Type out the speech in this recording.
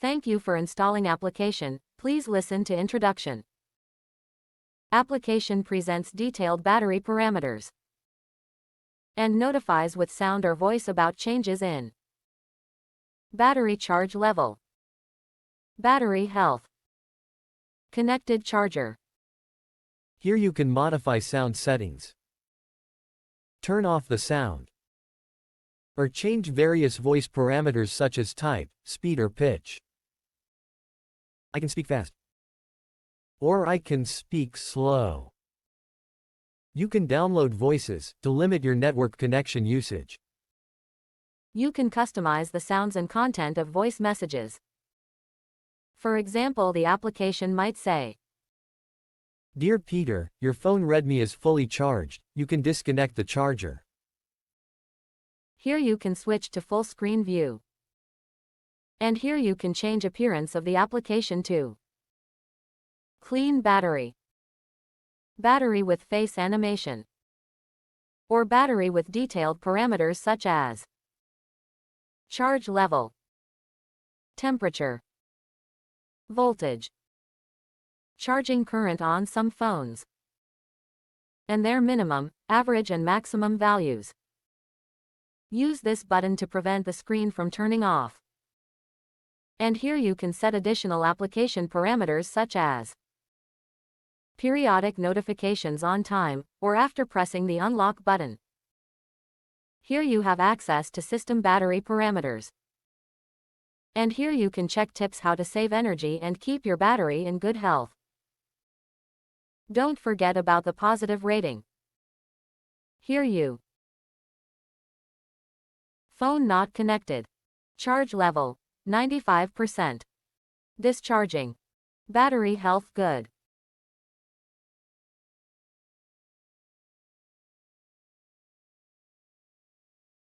Thank you for installing application. Please listen to introduction. Application presents detailed battery parameters and notifies with sound or voice about changes in battery charge level, battery health, connected charger. Here you can modify sound settings, turn off the sound, or change various voice parameters such as type, speed or pitch. I can speak fast. Or I can speak slow. You can download voices to limit your network connection usage. You can customize the sounds and content of voice messages. For example, the application might say, "Dear Peter, your phone Redmi is fully charged. You can disconnect the charger." Here you can switch to full screen view. And here you can change appearance of the application to clean battery, battery with face animation, or battery with detailed parameters such as charge level, temperature, voltage, charging current on some phones, and their minimum, average and maximum values. Use this button to prevent the screen from turning off. And here you can set additional application parameters such as periodic notifications on time or after pressing the unlock button. Here you have access to system battery parameters. And here you can check tips how to save energy and keep your battery in good health. Don't forget about the positive rating. Here you phone not connected, charge level 95%, discharging, battery health good.